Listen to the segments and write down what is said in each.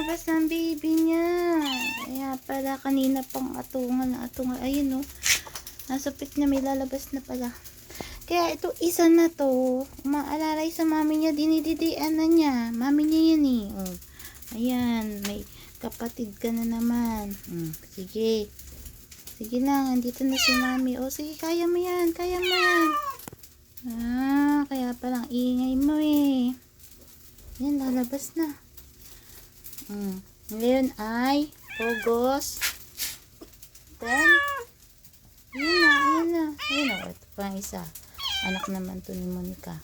lalabas ng baby niya. Kaya pala kanina pang atungan na atungan. Ayun, oh. Nasupit niya, may lalabas na pala. Kaya ito isa na to, umaalalay sa mami niya, dinididian na niya. Mami niya yan eh. Oh. Ayan, may kapatid ka na naman. Sige. Sige lang, andito na si mami. Oh, sige, kaya mo yan, kaya mo yan. Kaya palang ingay mo eh. Yan, lalabas na. Ngayon ay August 10. Ayan na. Ayan na. Ito pa ang isa. Anak naman to ni Monica.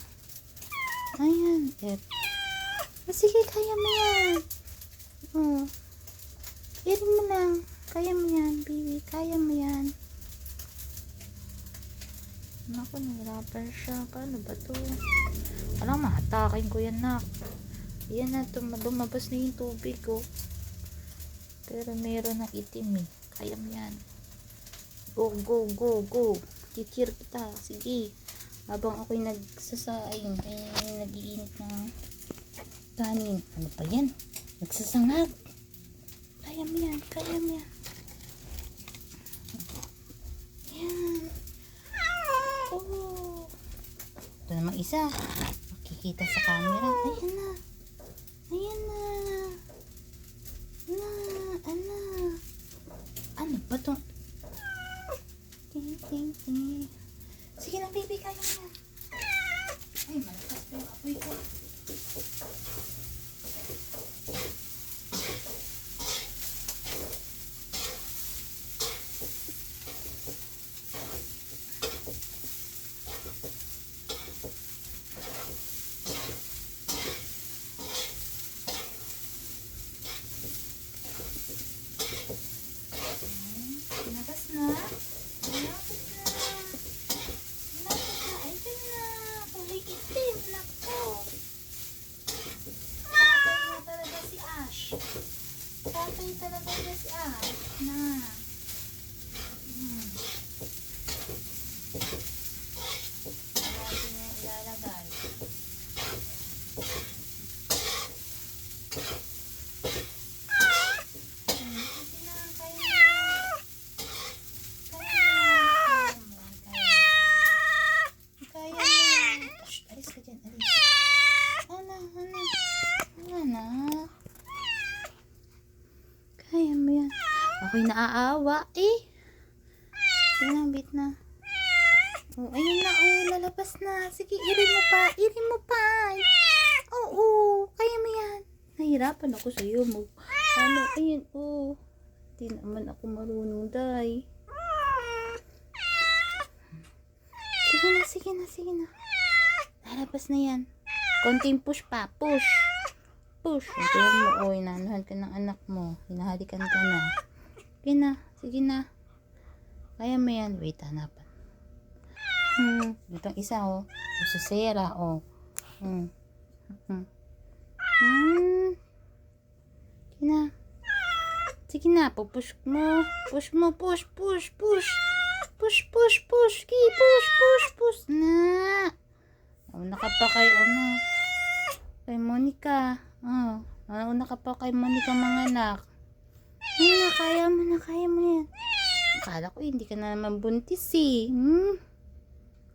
Ayan. Sige, kaya mo yan. Irin mo lang. Kaya mo yan, baby. Kaya mo yan. Naku, nag-rubber siya. Paano ba to? Alam, mahatakin ko yan, nak. Yan na, lumabas na yung tubig, oh. Pero meron ng itim, eh. Kaya mo yan. Go. Titir kita. Sige. Habang ako'y nagsasaing, nag-iinit ng kanin. Ano pa yan? Nagsasangag. Kaya mo yan. Yan. Oh. Ito namang isa. Makikita sa camera. Ayan na. Ano ba itong? Sige na, baby. Kaya mo yan. Ay, malakas pa yung apoy ko. Labas na. Ayan na. Kulay itim. Nako. Tatay na talaga si Ash. Na. Natin yung ilalagay. Kaya mo yan. Ako'y naaawa eh. Sinabit na. Oh, ayun na. Oh, lalabas na. Sige, irin mo pa. Oo, kaya mo yan. Nahirapan ako sa'yo mo. Ayun, oh. Di naman ako marunong, day. Sige na. Lalabas na yan. Konting push pa. Push. Tingnan mo, oh, inanuhan ka ng anak mo. Hinahalikan ka na. Sige na. Kaya mo yan. Wait, hanapan. Itong isa, oh. Susera, oh. Sige na, pupush mo. Push. Na. Nauna ka pa kay, kay Monica. Nauna ka pa kay Monica, mga anak. Kaya mo yan. Akala ko hindi ka na naman buntis, eh.